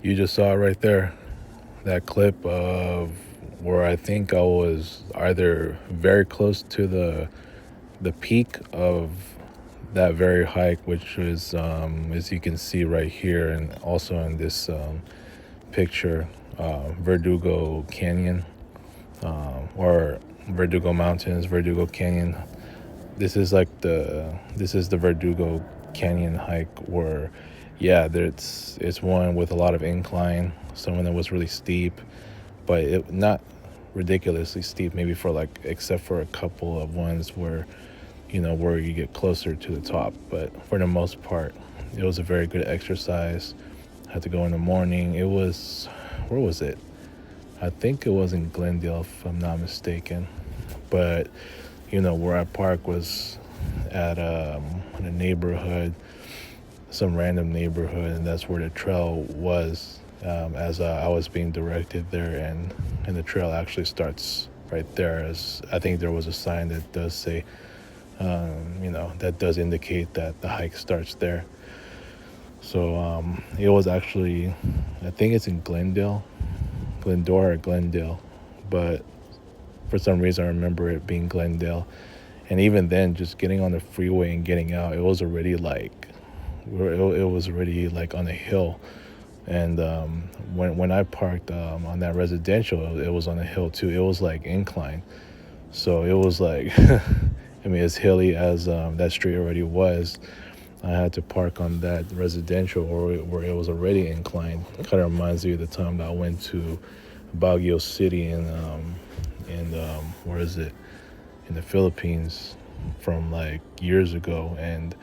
You just saw it right there. That clip of where I think I was either very close to the peak of that very hike, which is as you can see right here, and also in this picture, Verdugo Canyon, or Verdugo Mountains, Verdugo Canyon. This is the Verdugo Canyon hike where, yeah, it's one with a lot of incline. Some of them was really steep, but it not ridiculously steep. Maybe for like, except for a couple of ones where, where you get closer to the top. But for the most part, it was a very good exercise. Had to go in the morning. It was, where was it? I think it was in Glendale, if I'm not mistaken. But where I parked was at in a neighborhood, some random neighborhood, and that's where the trail was. As I was being directed there, and the trail actually starts right there. As I think there was a sign that does say, that does indicate that the hike starts there. So it was actually, I think it's in Glendora or Glendale, but for some reason I remember it being Glendale. And even then, just getting on the freeway and getting out, it was already like, it was already like on a hill. And when I parked on that residential, it was on a hill too. It was like incline, so it was like, I mean, as hilly as that street already was, I had to park on that residential where it was already inclined. Kind of reminds me of the time that I went to Baguio City in where is it, in the Philippines, from like years ago, and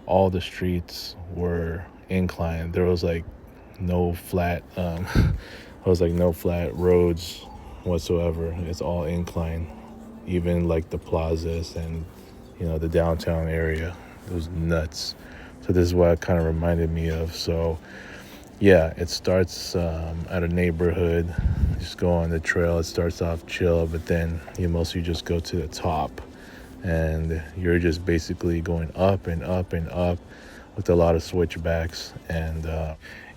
all the streets were inclined. There was like no flat there was like no flat roads whatsoever. It's all incline. Even like the plazas and the downtown area. It was nuts. So this is what it kind of reminded me of. So yeah, it starts at a neighborhood. You just go on the trail. It starts off chill, but then you mostly just go to the top, and you're just basically going up and up and up with a lot of switchbacks, and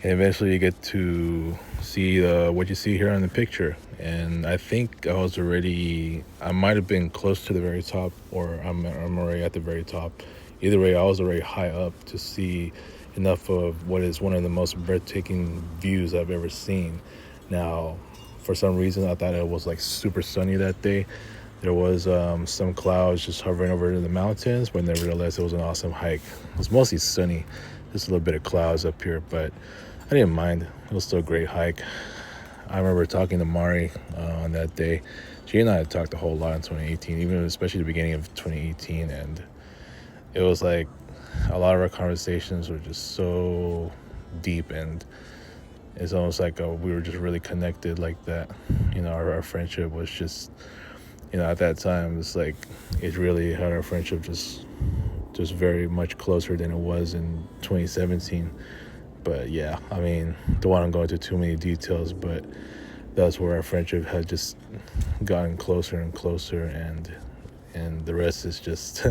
eventually you get to see what you see here on the picture. And I think I might have been close to the very top, or I'm already at the very top. Either way, I was already high up to see enough of what is one of the most breathtaking views I've ever seen. Now, for some reason, I thought it was like super sunny that day. There was some clouds just hovering over the mountains, but nevertheless, it was an awesome hike. It was mostly sunny, just a little bit of clouds up here, but I didn't mind. It was still a great hike. I remember talking to Mari on that day. She and I had talked a whole lot in 2018, even especially the beginning of 2018, and it was like a lot of our conversations were just so deep, and it's almost like we were just really connected like that. Our friendship was just, at that time, it's like it really had our friendship just very much closer than it was in 2017. But yeah, I mean, don't want to go into too many details, but that's where our friendship had just gotten closer and closer, and the rest is just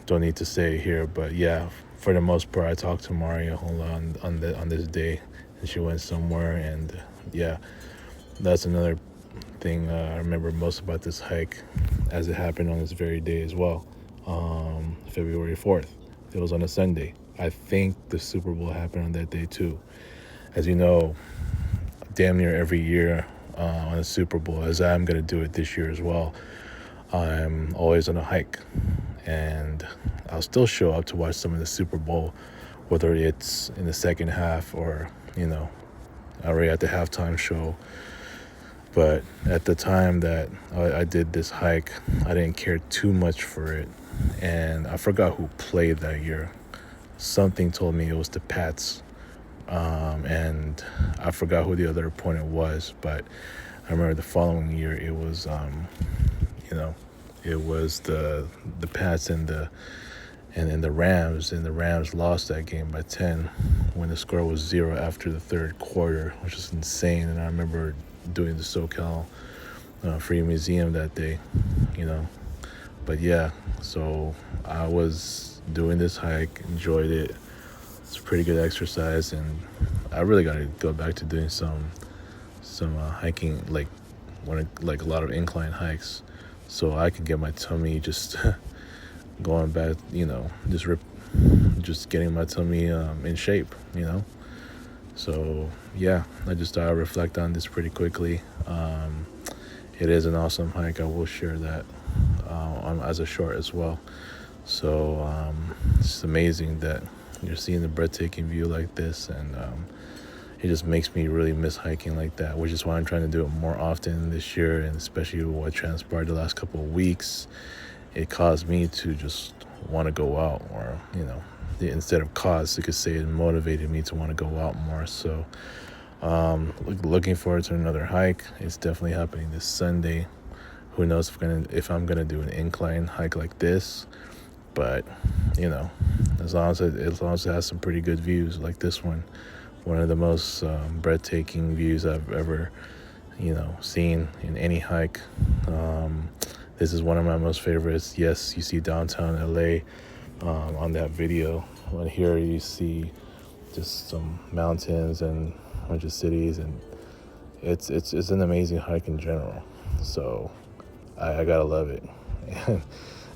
don't need to say here. But yeah, for the most part, I talked to Maria a whole lot on this day, and she went somewhere. And yeah, that's another thing I remember most about this hike, as it happened on this very day as well. February 4th, it was on a Sunday. I think the Super Bowl happened on that day too. As you know, damn near every year on a Super Bowl, as I'm going to do it this year as well, I'm always on a hike. And I'll still show up to watch some of the Super Bowl, whether it's in the second half or, already at the halftime show. But at the time that I did this hike, I didn't care too much for it. And I forgot who played that year. Something told me it was the Pats. And I forgot who the other opponent was. But I remember the following year it was, it was the Pats and the Rams, and the Rams lost that game by 10 when the score was 0 after the third quarter, which is insane. And I remember doing the SoCal Free Museum that day, But yeah, so I was doing this hike, enjoyed it. It's a pretty good exercise, and I really got to go back to doing some hiking, like a lot of incline hikes, so I can get my tummy just going back, just getting my tummy in shape, So yeah, I just thought I'd reflect on this pretty quickly. It is an awesome hike. I will share that as a short as well. So it's amazing that you're seeing the breathtaking view like this, and it just makes me really miss hiking like that, which is why I'm trying to do it more often this year, and especially what transpired the last couple of weeks. It caused me to just want to go out, or instead of caused, you could say it motivated me to want to go out more. So looking forward to another hike. It's definitely happening this Sunday. Who knows if I'm gonna do an incline hike like this, but as long as it has some pretty good views like this one of the most breathtaking views I've ever seen in any hike. This is one of my most favorites. Yes, you see downtown LA on that video. When here you see just some mountains and a bunch of cities, and it's an amazing hike in general. So I gotta love it,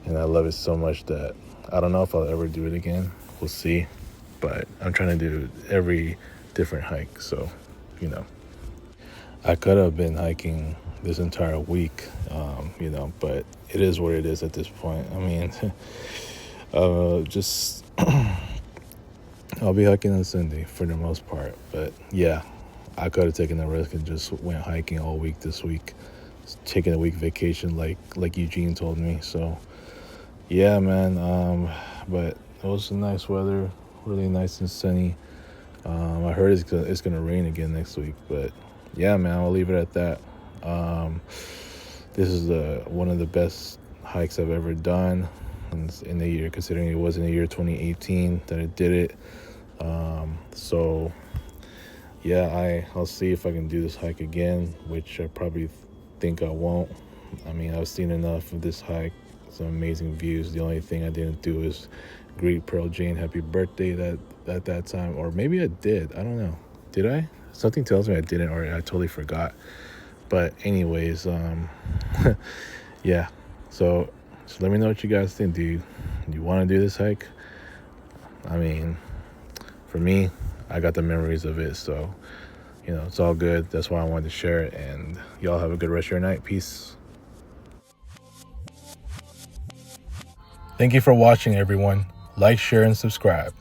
and I love it so much that I don't know if I'll ever do it again. We'll see, but I'm trying to do every different hike. So I could have been hiking this entire week, but it is what it is at this point. I mean, just I'll be hiking on Sunday for the most part. But yeah, I could have taken the risk and just went hiking all week this week, taking a week vacation like Eugene told me. So yeah, man. But it was nice weather, really nice and sunny. I heard it's gonna rain again next week, but yeah, man, I'll leave it at that. This is one of the best hikes I've ever done in the year, considering it was in the year 2018 that I did it. So yeah, I'll see if I can do this hike again, which I probably think I won't. I mean, I've seen enough of this hike, some amazing views. The only thing I didn't do is greet Pearl Jane happy birthday at that time, or maybe I did. I don't know. Did I? Something tells me I didn't, or I totally forgot. But anyways, yeah. So let me know what you guys think. Do you want to do this hike? I mean, for me, I got the memories of it, so it's all good. That's why I wanted to share it, and y'all have a good rest of your night. Peace. Thank you for watching, everyone. Like, share, and subscribe.